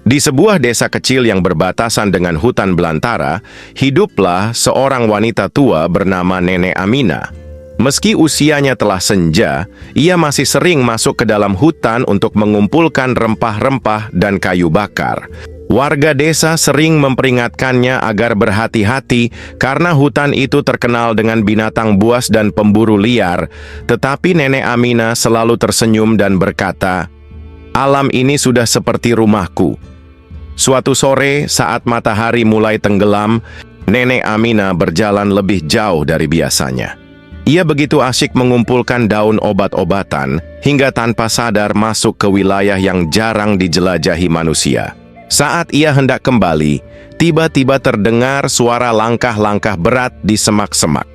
Di sebuah desa kecil yang berbatasan dengan hutan belantara, hiduplah seorang wanita tua bernama Nenek Amina. Meski usianya telah senja, ia masih sering masuk ke dalam hutan untuk mengumpulkan rempah-rempah dan kayu bakar. Warga desa sering memperingatkannya agar berhati-hati karena hutan itu terkenal dengan binatang buas dan pemburu liar, tetapi Nenek Amina selalu tersenyum dan berkata, "Alam ini sudah seperti rumahku." Suatu sore, saat matahari mulai tenggelam, Nenek Amina berjalan lebih jauh dari biasanya. Ia begitu asyik mengumpulkan daun obat-obatan hingga tanpa sadar masuk ke wilayah yang jarang dijelajahi manusia. Saat ia hendak kembali, tiba-tiba terdengar suara langkah-langkah berat di semak-semak.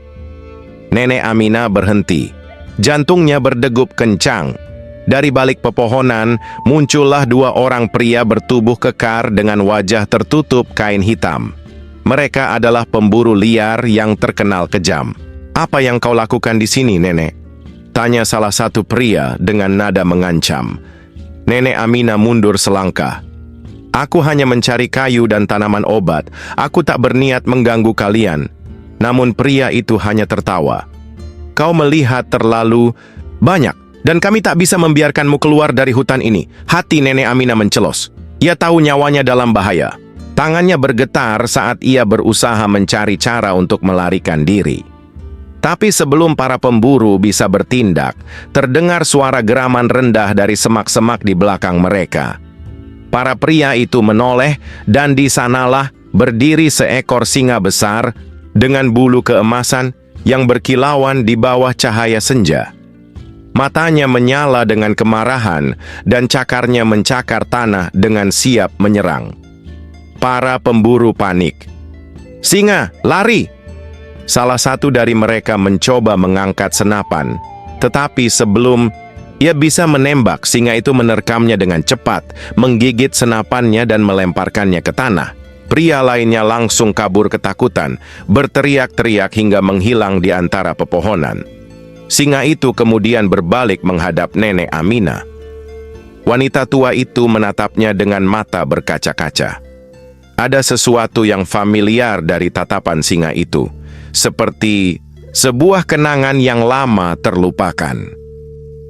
Nenek Amina berhenti. Jantungnya berdegup kencang. Dari balik pepohonan, muncullah dua orang pria bertubuh kekar dengan wajah tertutup kain hitam. Mereka adalah pemburu liar yang terkenal kejam. "Apa yang kau lakukan di sini, Nenek?" tanya salah satu pria dengan nada mengancam. Nenek Amina mundur selangkah. "Aku hanya mencari kayu dan tanaman obat. Aku tak berniat mengganggu kalian." Namun pria itu hanya tertawa. "Kau melihat terlalu banyak, dan kami tak bisa membiarkanmu keluar dari hutan ini." Hati Nenek Amina mencelos. Ia tahu nyawanya dalam bahaya. Tangannya bergetar saat ia berusaha mencari cara untuk melarikan diri. Tapi sebelum para pemburu bisa bertindak, terdengar suara geraman rendah dari semak-semak di belakang mereka. Para pria itu menoleh, dan di sanalah berdiri seekor singa besar dengan bulu keemasan yang berkilauan di bawah cahaya senja. Matanya menyala dengan kemarahan, dan cakarnya mencakar tanah dengan siap menyerang. Para pemburu panik. "Singa, lari!" Salah satu dari mereka mencoba mengangkat senapan, tetapi sebelum ia bisa menembak, singa itu menerkamnya dengan cepat, menggigit senapannya dan melemparkannya ke tanah. Pria lainnya langsung kabur ketakutan, berteriak-teriak hingga menghilang di antara pepohonan. Singa itu kemudian berbalik menghadap Nenek Amina. Wanita tua itu menatapnya dengan mata berkaca-kaca. Ada sesuatu yang familiar dari tatapan singa itu, seperti sebuah kenangan yang lama terlupakan.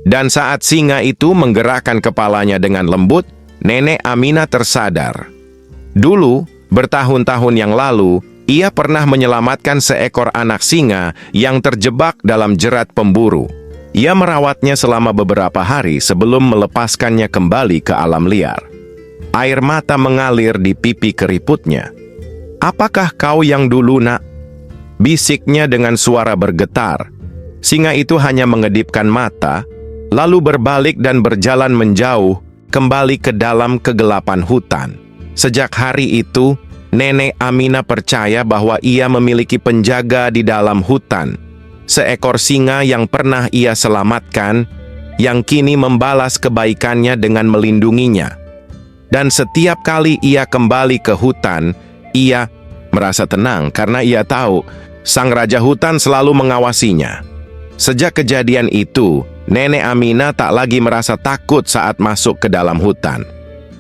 Dan saat singa itu menggerakkan kepalanya dengan lembut, Nenek Amina tersadar. Dulu, bertahun-tahun yang lalu, ia pernah menyelamatkan seekor anak singa yang terjebak dalam jerat pemburu. Ia merawatnya selama beberapa hari sebelum melepaskannya kembali ke alam liar. Air mata mengalir di pipi keriputnya. "Apakah kau yang dulu, Nak?" bisiknya dengan suara bergetar. Singa itu hanya mengedipkan mata, lalu berbalik dan berjalan menjauh, kembali ke dalam kegelapan hutan. Sejak hari itu, Nenek Amina percaya bahwa ia memiliki penjaga di dalam hutan. Seekor singa yang pernah ia selamatkan, yang kini membalas kebaikannya dengan melindunginya. Dan setiap kali ia kembali ke hutan, ia merasa tenang karena ia tahu sang raja hutan selalu mengawasinya. Sejak kejadian itu, Nenek Amina tak lagi merasa takut saat masuk ke dalam hutan.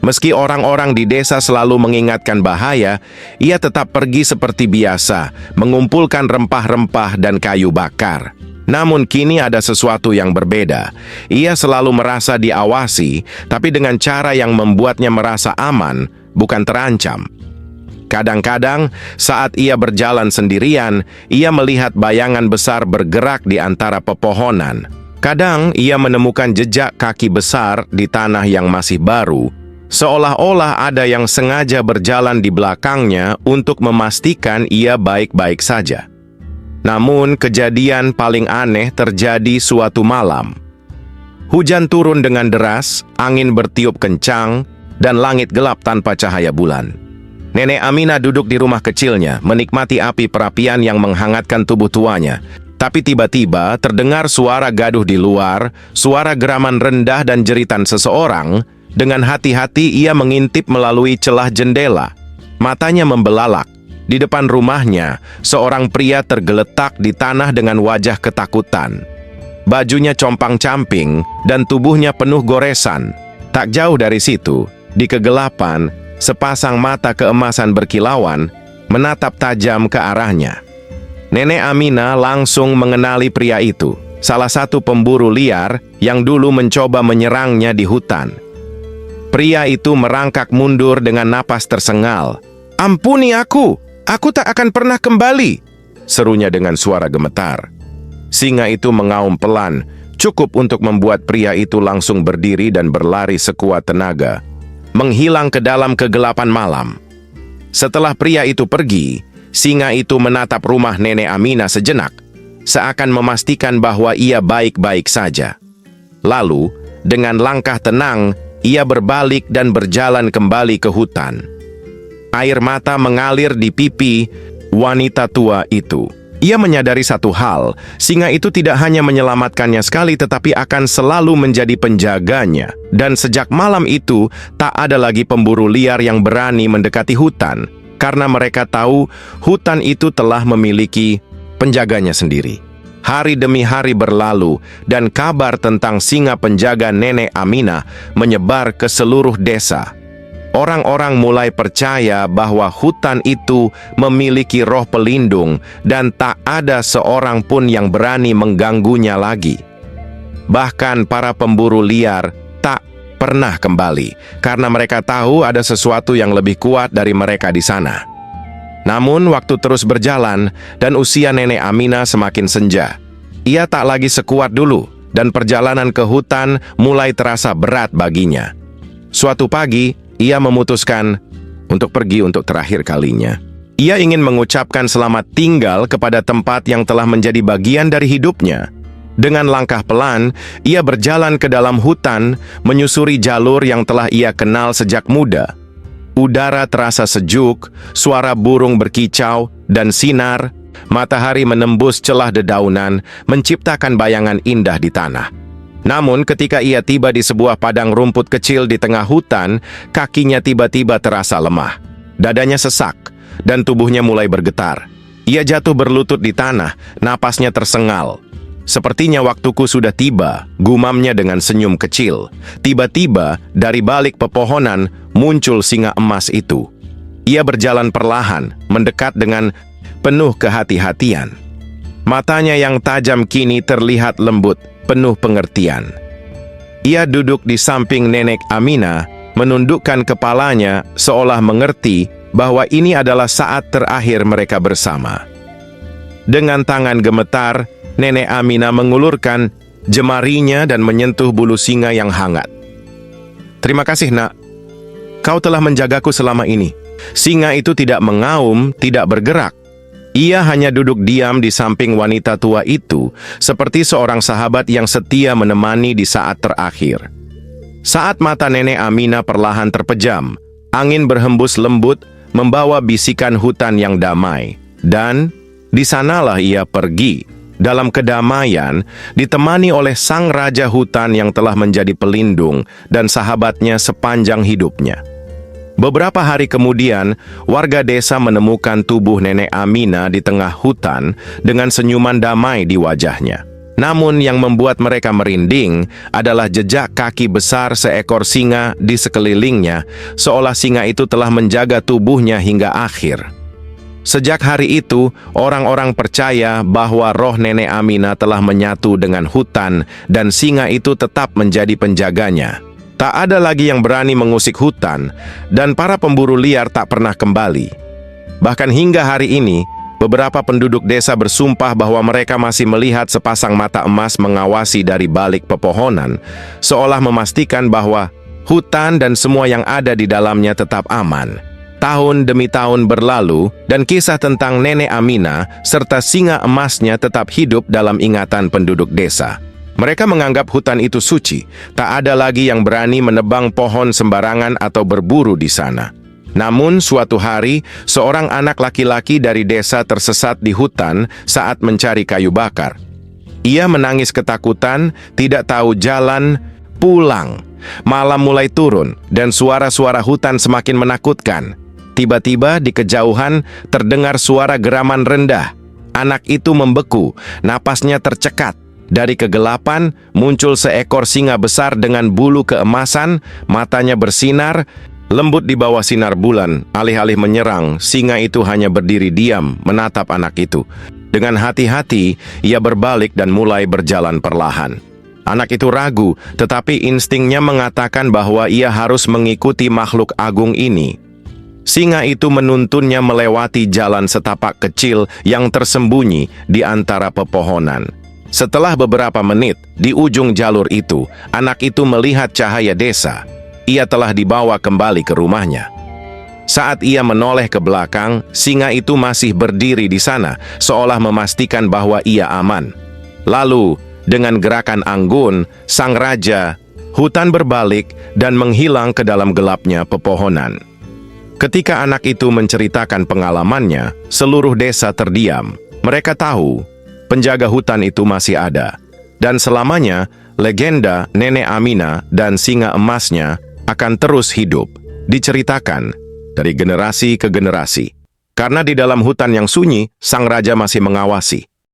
Meski orang-orang di desa selalu mengingatkan bahaya, ia tetap pergi seperti biasa, mengumpulkan rempah-rempah dan kayu bakar. Namun kini ada sesuatu yang berbeda. Ia selalu merasa diawasi, tapi dengan cara yang membuatnya merasa aman, bukan terancam. Kadang-kadang, saat ia berjalan sendirian, ia melihat bayangan besar bergerak di antara pepohonan. Kadang, ia menemukan jejak kaki besar di tanah yang masih baru, seolah-olah ada yang sengaja berjalan di belakangnya untuk memastikan ia baik-baik saja. Namun, kejadian paling aneh terjadi suatu malam. Hujan turun dengan deras, angin bertiup kencang, dan langit gelap tanpa cahaya bulan. Nenek Amina duduk di rumah kecilnya, menikmati api perapian yang menghangatkan tubuh tuanya. Tapi tiba-tiba terdengar suara gaduh di luar, suara geraman rendah dan jeritan seseorang. Dengan hati-hati ia mengintip melalui celah jendela. Matanya membelalak. Di depan rumahnya, seorang pria tergeletak di tanah dengan wajah ketakutan. Bajunya compang-camping dan tubuhnya penuh goresan. Tak jauh dari situ, di kegelapan, sepasang mata keemasan berkilauan menatap tajam ke arahnya. Nenek Amina langsung mengenali pria itu, salah satu pemburu liar yang dulu mencoba menyerangnya di hutan. Pria itu merangkak mundur dengan napas tersengal. "Ampuni aku tak akan pernah kembali," serunya dengan suara gemetar. Singa itu mengaum pelan, cukup untuk membuat pria itu langsung berdiri dan berlari sekuat tenaga, menghilang ke dalam kegelapan malam. Setelah pria itu pergi, singa itu menatap rumah Nenek Amina sejenak, seakan memastikan bahwa ia baik-baik saja. Lalu, dengan langkah tenang, ia berbalik dan berjalan kembali ke hutan. Air mata mengalir di pipi wanita tua itu. Ia menyadari satu hal, singa itu tidak hanya menyelamatkannya sekali tetapi akan selalu menjadi penjaganya. Dan sejak malam itu, tak ada lagi pemburu liar yang berani mendekati hutan, karena mereka tahu hutan itu telah memiliki penjaganya sendiri. Hari demi hari berlalu, dan kabar tentang singa penjaga Nenek Amina menyebar ke seluruh desa. Orang-orang mulai percaya bahwa hutan itu memiliki roh pelindung dan tak ada seorang pun yang berani mengganggunya lagi. Bahkan para pemburu liar tak pernah kembali karena mereka tahu ada sesuatu yang lebih kuat dari mereka di sana. Namun waktu terus berjalan dan usia Nenek Amina semakin senja. Ia tak lagi sekuat dulu dan perjalanan ke hutan mulai terasa berat baginya. Suatu pagi, ia memutuskan untuk pergi untuk terakhir kalinya. Ia ingin mengucapkan selamat tinggal kepada tempat yang telah menjadi bagian dari hidupnya. Dengan langkah pelan, ia berjalan ke dalam hutan, menyusuri jalur yang telah ia kenal sejak muda. Udara terasa sejuk, suara burung berkicau, dan sinar matahari menembus celah dedaunan, menciptakan bayangan indah di tanah. Namun ketika ia tiba di sebuah padang rumput kecil di tengah hutan, kakinya tiba-tiba terasa lemah. Dadanya sesak, dan tubuhnya mulai bergetar. Ia jatuh berlutut di tanah, napasnya tersengal. "Sepertinya waktuku sudah tiba," gumamnya dengan senyum kecil. Tiba-tiba, dari balik pepohonan, muncul singa emas itu. Ia berjalan perlahan, mendekat dengan penuh kehati-hatian. Matanya yang tajam kini terlihat lembut, penuh pengertian. Ia duduk di samping Nenek Amina, menundukkan kepalanya seolah mengerti bahwa ini adalah saat terakhir mereka bersama. Dengan tangan gemetar, Nenek Amina mengulurkan jemarinya dan menyentuh bulu singa yang hangat. "Terima kasih, Nak. Kau telah menjagaku selama ini." Singa itu tidak mengaum, tidak bergerak. Ia hanya duduk diam di samping wanita tua itu, seperti seorang sahabat yang setia menemani di saat terakhir. Saat mata Nenek Amina perlahan terpejam, angin berhembus lembut, membawa bisikan hutan yang damai. Dan di sanalah ia pergi, dalam kedamaian, ditemani oleh sang raja hutan yang telah menjadi pelindung dan sahabatnya sepanjang hidupnya. Beberapa hari kemudian, warga desa menemukan tubuh Nenek Amina di tengah hutan dengan senyuman damai di wajahnya. Namun yang membuat mereka merinding adalah jejak kaki besar seekor singa di sekelilingnya, seolah singa itu telah menjaga tubuhnya hingga akhir. Sejak hari itu, orang-orang percaya bahwa roh Nenek Amina telah menyatu dengan hutan dan singa itu tetap menjadi penjaganya. Tak ada lagi yang berani mengusik hutan, dan para pemburu liar tak pernah kembali. Bahkan hingga hari ini, beberapa penduduk desa bersumpah bahwa mereka masih melihat sepasang mata emas mengawasi dari balik pepohonan, seolah memastikan bahwa hutan dan semua yang ada di dalamnya tetap aman. Tahun demi tahun berlalu, dan kisah tentang Nenek Amina serta singa emasnya tetap hidup dalam ingatan penduduk desa. Mereka menganggap hutan itu suci, tak ada lagi yang berani menebang pohon sembarangan atau berburu di sana. Namun suatu hari, seorang anak laki-laki dari desa tersesat di hutan saat mencari kayu bakar. Ia menangis ketakutan, tidak tahu jalan pulang. Malam mulai turun, dan suara-suara hutan semakin menakutkan. Tiba-tiba di kejauhan terdengar suara geraman rendah. Anak itu membeku, napasnya tercekat. Dari kegelapan muncul seekor singa besar dengan bulu keemasan, matanya bersinar, Lembut di bawah sinar bulan, alih-alih menyerang, singa itu hanya berdiri diam menatap anak itu. Dengan hati-hati, ia berbalik dan mulai berjalan perlahan. Anak itu ragu, tetapi instingnya mengatakan bahwa ia harus mengikuti makhluk agung ini. Singa itu menuntunnya melewati jalan setapak kecil yang tersembunyi di antara pepohonan. Setelah beberapa menit, di ujung jalur itu, anak itu melihat cahaya desa. Ia telah dibawa kembali ke rumahnya. Saat ia menoleh ke belakang, singa itu masih berdiri di sana, seolah memastikan bahwa ia aman. Lalu, dengan gerakan anggun, sang raja, hutan berbalik dan menghilang ke dalam gelapnya pepohonan. Ketika anak itu menceritakan pengalamannya, seluruh desa terdiam. Mereka tahu, penjaga hutan itu masih ada. Dan selamanya, legenda Nenek Amina dan singa emasnya akan terus hidup, diceritakan dari generasi ke generasi. Karena di dalam hutan yang sunyi, sang raja masih mengawasi.